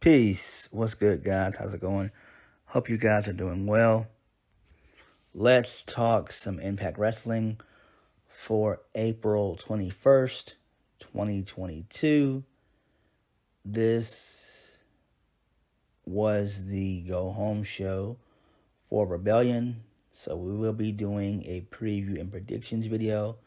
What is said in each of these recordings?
Peace. What's good, guys? How's it going? Hope you guys are doing well. Let's talk some Impact Wrestling for April 21st, 2022. This was the go-home show for Rebellion. So we will be doing a preview and predictions video.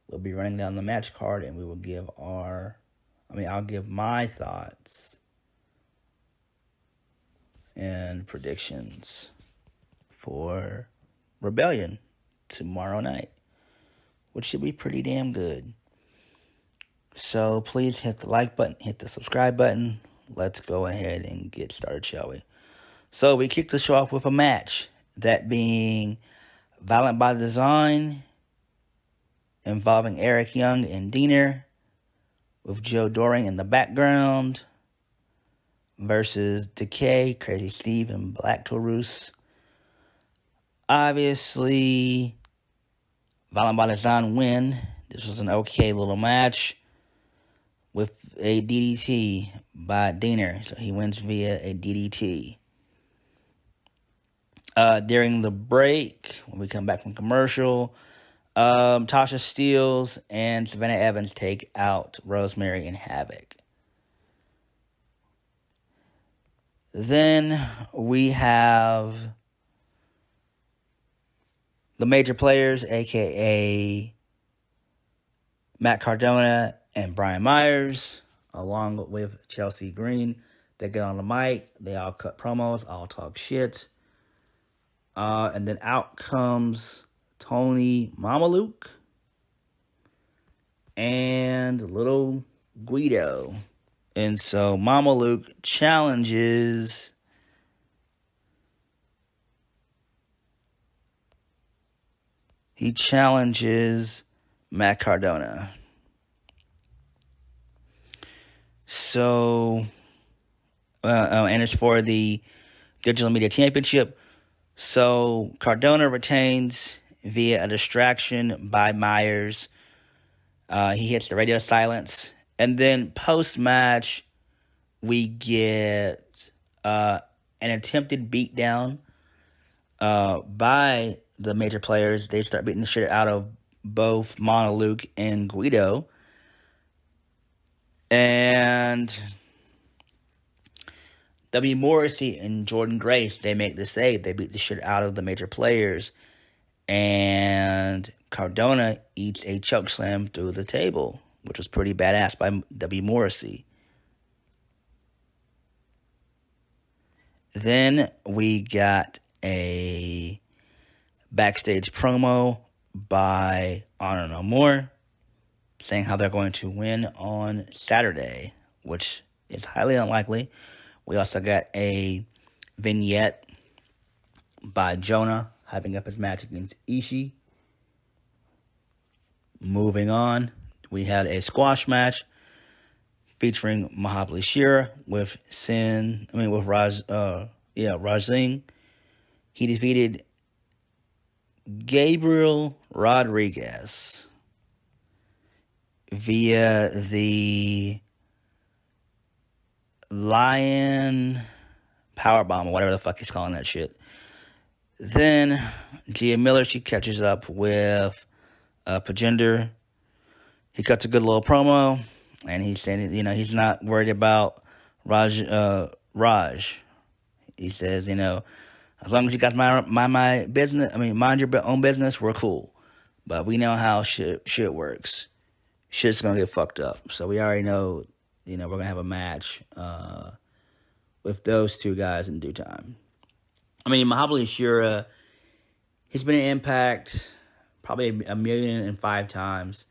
We'll be running down the match card and we will give I'll give my thoughts and predictions for Rebellion tomorrow night, which should be pretty damn good. So please hit the like button, hit the subscribe button. Let's go ahead and get started, shall we? So we kicked the show off with a match, that being Violent by Design, involving Eric Young and Diener, with Joe Doring in the background, versus Decay, Crazy Steve, and Black Taurus. Obviously, Violent by Design win. This was an okay little match with a DDT by Diener. So he wins via a DDT. During the break, when we come back from commercial, Tasha Steelz and Savannah Evans take out Rosemary and Havoc. Then we have the major players, a.k.a. Matt Cardona and Brian Myers, along with Chelsea Green. They get on the mic, they all cut promos, all talk shit. And then out comes Tony Mamaluke and little Guido. And so Mamaluke challenges Matt Cardona. So, and it's for the Digital Media Championship. So Cardona retains via a distraction by Myers. He hits the radio silence. And then post-match, we get an attempted beatdown by the major players. They start beating the shit out of both Mamaluke and Guido. And W. Morrissey and Jordan Grace, they make the save. They beat the shit out of the major players. And Cardona eats a chokeslam through the table, which was pretty badass by W. Morrissey. Then we got a backstage promo by Honor No More, saying how they're going to win on Saturday, which is highly unlikely. We also got a vignette by Jonah hyping up his match against Ishii. Moving on, we had a squash match featuring Mahabali Shera with Razing. He defeated Gabriel Rodriguez via the Lion Powerbomb, or whatever the fuck he's calling that shit. Then Gia Miller, she catches up with Pagender. He cuts a good little promo, and he's saying, he's not worried about Raj. He says, as long as you got my business, mind your own business, we're cool. But we know how shit works. Shit's gonna get fucked up. So we already know, we're gonna have a match with those two guys in due time. Mahabali Shera, he's been in Impact probably 1,000,005 times,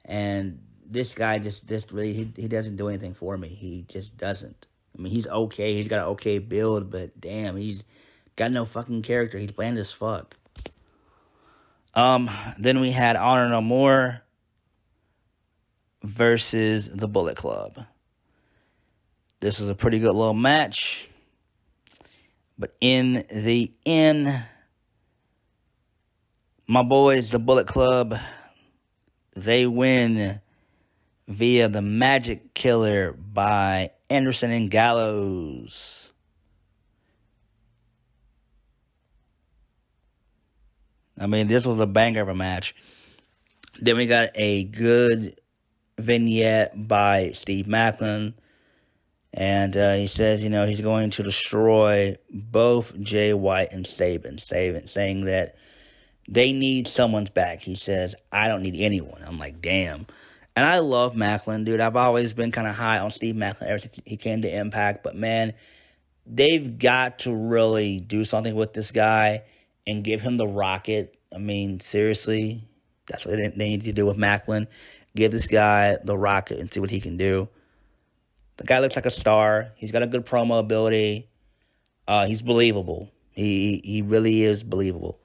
and this guy just really he doesn't do anything for me. He just doesn't. He's okay. He's got an okay build, but damn, he's got no fucking character. He's bland as fuck. Then we had Honor No More versus the Bullet Club. This is a pretty good little match. But in the end, my boys, the Bullet Club, they win via the Magic Killer by Anderson and Gallows. I mean, this was a banger of a match. Then we got a good vignette by Steve Maclin. And he says, he's going to destroy both Jay White and Sabin, saying that they need someone's back. He says, I don't need anyone. I'm like, damn. And I love Maclin, dude. I've always been kind of high on Steve Maclin ever since he came to Impact. But, man, they've got to really do something with this guy and give him the rocket. I mean, seriously, that's what they need to do with Maclin. Give this guy the rocket and see what he can do. The guy looks like a star. He's got a good promo ability. He's believable. He really is believable.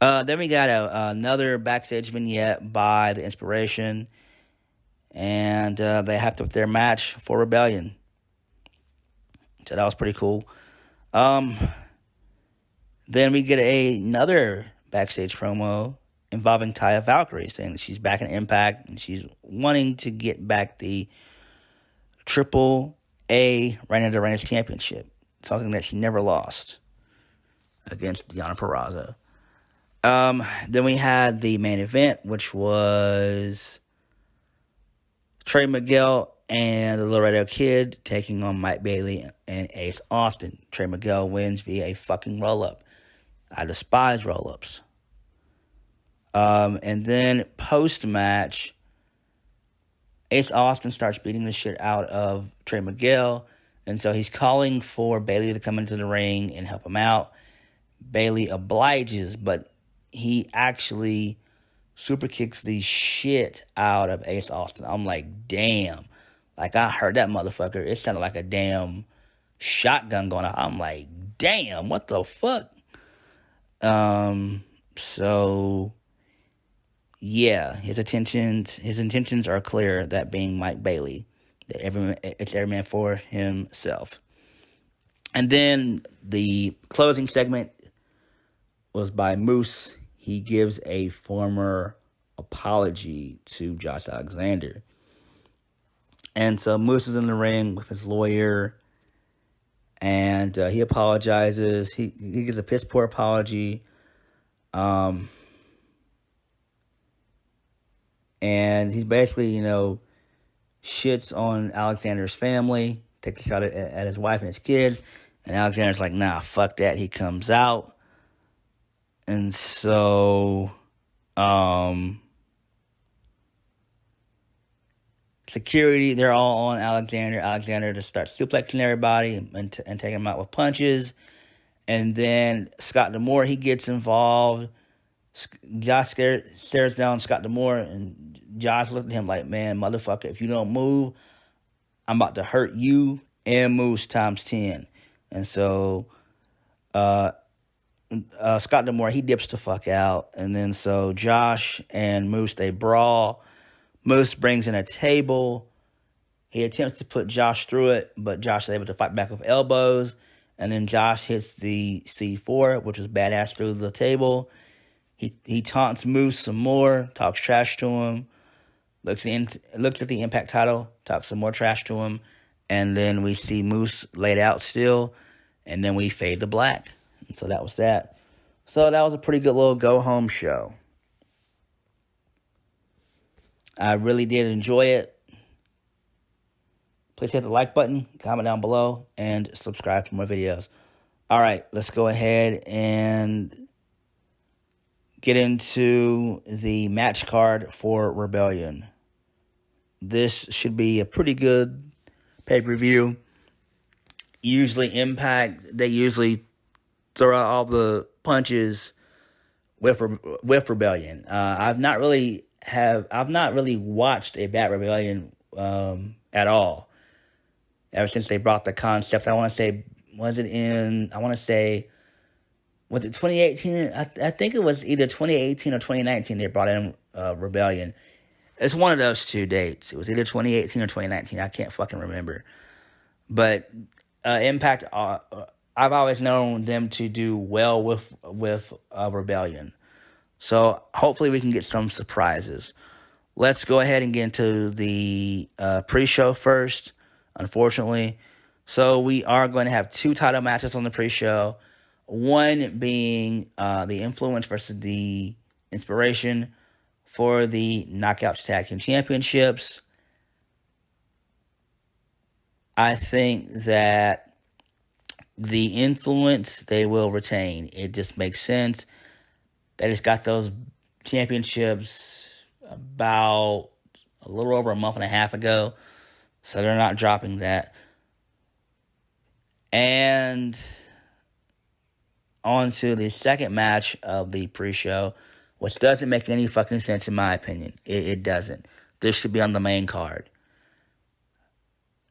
Then we got another backstage vignette by The Inspiration. And they have their match for Rebellion. So that was pretty cool. Then we get another backstage promo involving Taya Valkyrie, saying that she's back in Impact and she's wanting to get back the Triple A Reina de Reinas Championship. Something that she never lost against Deonna Purrazzo. Then we had the main event, which was Trey Miguel and the Laredo Kid taking on Mike Bailey and Ace Austin. Trey Miguel wins via a fucking roll-up. I despise roll-ups. And then post-match, Ace Austin starts beating the shit out of Trey Miguel. And so he's calling for Bailey to come into the ring and help him out. Bailey obliges, but he actually super kicks the shit out of Ace Austin. I'm like, damn. Like, I heard that motherfucker. It sounded like a damn shotgun going off. I'm like, damn, what the fuck? So yeah, his intentions are clear, that being Mike Bailey. That it's every man for himself. And then the closing segment was by Moose. He gives a former apology to Josh Alexander. And so Moose is in the ring with his lawyer, and he apologizes. He gives a piss poor apology. And he basically, shits on Alexander's family, takes a shot at his wife and his kids. And Alexander's like, nah, fuck that. He comes out. And so, security, they're all on Alexander. Alexander just starts suplexing everybody and taking him out with punches. And then Scott D'Amore, he gets involved. Josh stares down Scott D'Amore, and Josh looked at him like, man, motherfucker, if you don't move, I'm about to hurt you and Moose times 10. And so Scott D'Amore, he dips the fuck out. And then so Josh and Moose, they brawl. Moose brings in a table. He attempts to put Josh through it, but Josh is able to fight back with elbows. And then Josh hits the C4, which was badass, through the table. He taunts Moose some more, talks trash to him, looks at the Impact title, talks some more trash to him, and then we see Moose laid out still, and then we fade to black. And so that was that. So that was a pretty good little go-home show. I really did enjoy it. Please hit the like button, comment down below, and subscribe for more videos. All right, let's go ahead and get into the match card for Rebellion. This should be a pretty good pay-per-view. Usually Impact, they usually throw out all the punches with Rebellion. I've not really watched a Bat Rebellion at all. Ever since they brought the concept, was it 2018? I think it was either 2018 or 2019 they brought in Rebellion. It's one of those two dates. It was either 2018 or 2019. I can't fucking remember. But Impact, I've always known them to do well with Rebellion. So hopefully we can get some surprises. Let's go ahead and get into the pre-show first. unfortunately. So we are going to have 2 title matches on the pre-show. One being the Influence versus the Inspiration for the Knockouts Tag Team Championships. I think that the Influence, they will retain. It just makes sense. They just got those championships about a little over a month and a half ago, so they're not dropping that. And on to the second match of the pre-show, which doesn't make any fucking sense in my opinion. It doesn't. This should be on the main card.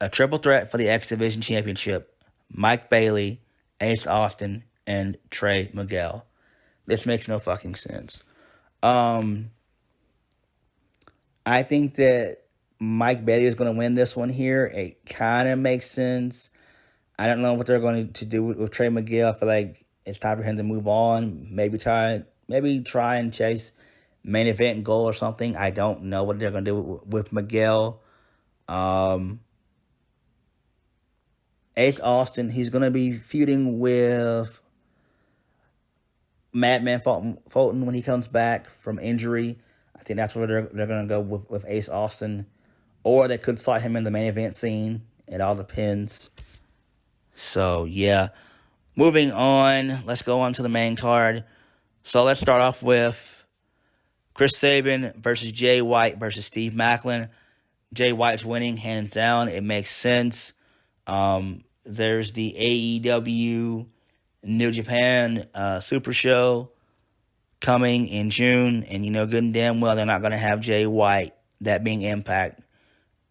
A triple threat for the X Division Championship. Mike Bailey, Ace Austin, and Trey Miguel. This makes no fucking sense. I think that Mike Bailey is going to win this one here. It kind of makes sense. I don't know what they're going to do with Trey Miguel. I feel like it's time for him to move on. Maybe try and chase main event goal or something. I don't know what they're going to do with Miguel. Ace Austin, he's going to be feuding with Madman Fulton when he comes back from injury. I think that's where they're going to go with Ace Austin. Or they could slot him in the main event scene. It all depends. So, yeah. Moving on, let's go on to the main card. So, let's start off with Chris Sabin versus Jay White versus Steve Maclin. Jay White's winning, hands down. It makes sense. There's the AEW New Japan Super Show coming in June, and you know good and damn well they're not going to have Jay White, that being Impact,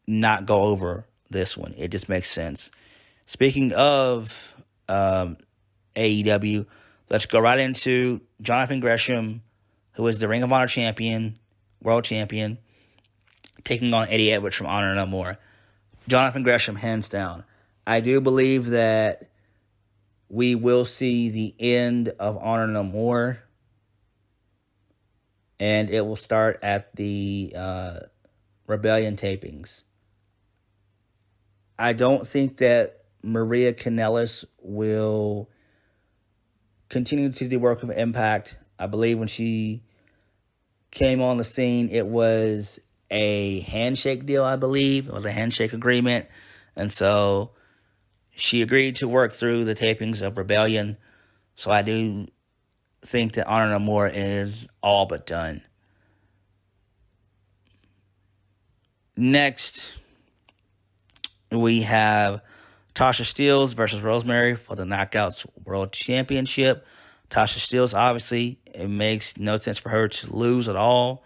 not go over this one. It just makes sense. Speaking of AEW, let's go right into Jonathan Gresham, who is the Ring of Honor champion, world champion, taking on Eddie Edwards from Honor No More. Jonathan Gresham, hands down. I do believe that we will see the end of Honor No More, and it will start at the Rebellion tapings. I don't think that Maria Kanellis will continue to do work with Impact. I believe when she came on the scene, it was a handshake deal, I believe. It was a handshake agreement. And so she agreed to work through the tapings of Rebellion. So I do think that Honor No More is all but done. Next, we have Tasha Steelz versus Rosemary for the Knockouts World Championship. Tasha Steelz, obviously, it makes no sense for her to lose at all.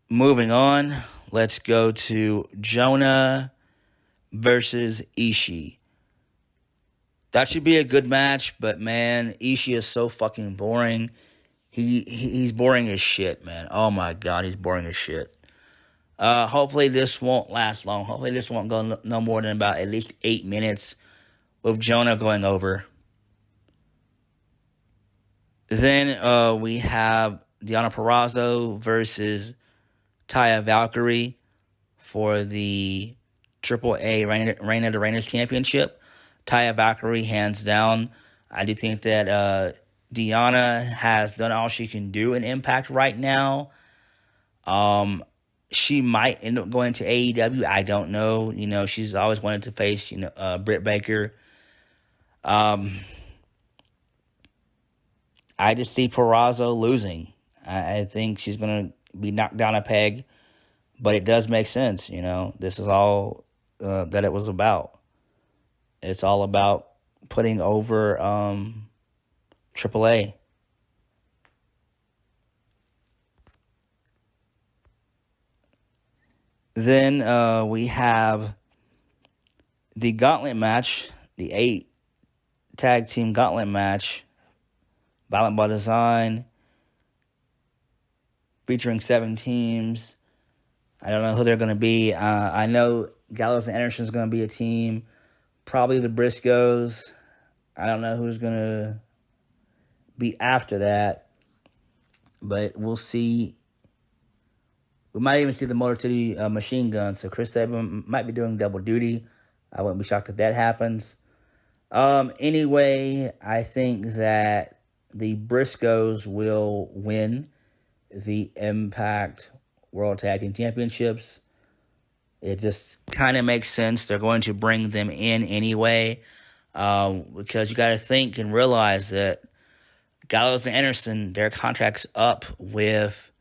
Moving on, let's go to Jonah versus Ishii. That should be a good match, but man, Ishii is so fucking boring. He's boring as shit, man. Oh my god, he's boring as shit. Hopefully this won't last long. Hopefully this won't go no more than about at least 8 minutes with Jonah going over. Then we have Deonna Purrazzo versus Taya Valkyrie for the AAA Reign of the Reigners Championship. Taya Valkyrie, hands down. I do think that Deonna has done all she can do in Impact right now. She might end up going to AEW. I don't know. You know, she's always wanted to face, Britt Baker. I just see Purrazzo losing. I think she's going to be knocked down a peg. But it does make sense, This is all that it was about. It's all about putting over AAA. Then we have the gauntlet match, the 8 tag team gauntlet match, Violent by Design, featuring 7 teams. I don't know who they're going to be. I know Gallows and Anderson is going to be a team. Probably the Briscoes. I don't know who's going to be after that. But we'll see We might even see the Motor City Machine Gun. So Chris Sabin might be doing double duty. I wouldn't be shocked if that happens. Anyway, I think that the Briscoes will win the Impact World Tag Team Championships. It just kind of makes sense. They're going to bring them in anyway, because you got to think and realize that Gallows and Anderson, their contract's up with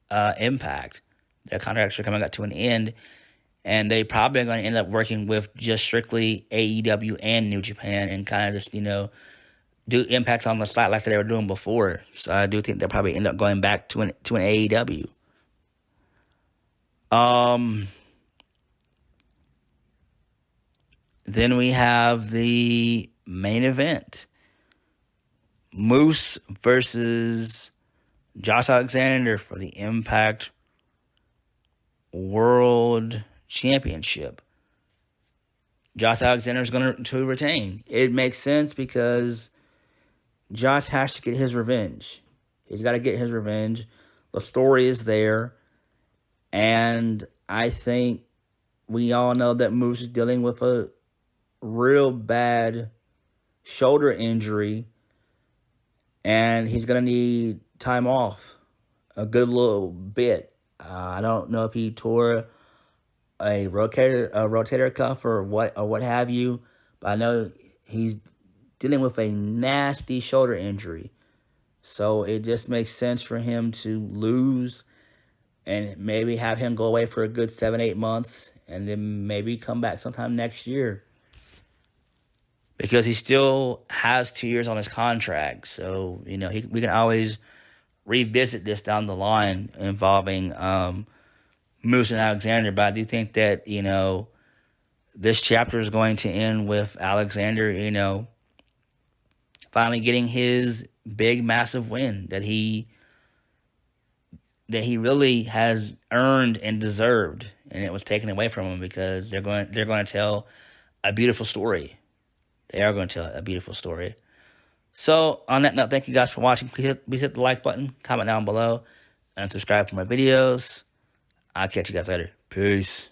Impact. Their contracts are coming up to an end, and they probably are going to end up working with just strictly AEW and New Japan, and kind of just, do Impact on the side like they were doing before. So I do think they'll probably end up going back to an AEW. Then we have the main event. Moose versus Josh Alexander for the Impact World Championship. Josh Alexander is going to retain. It makes sense because Josh has to get his revenge. He's got to get his revenge. The story is there. And I think we all know that Moose is dealing with a real bad shoulder injury. And he's going to need time off. A good little bit. I don't know if he tore a rotator cuff or what have you. But I know he's dealing with a nasty shoulder injury. So it just makes sense for him to lose and maybe have him go away for a good 7-8 months and then maybe come back sometime next year. Because he still has 2 years on his contract. So, we can always revisit this down the line involving Moose and Alexander. But I do think that, this chapter is going to end with Alexander, finally getting his big, massive win that he really has earned and deserved, and it was taken away from him because they're going to tell a beautiful story. They are going to tell a beautiful story. So, on that note, thank you guys for watching. Please hit the like button, comment down below, and subscribe to my videos. I'll catch you guys later. Peace.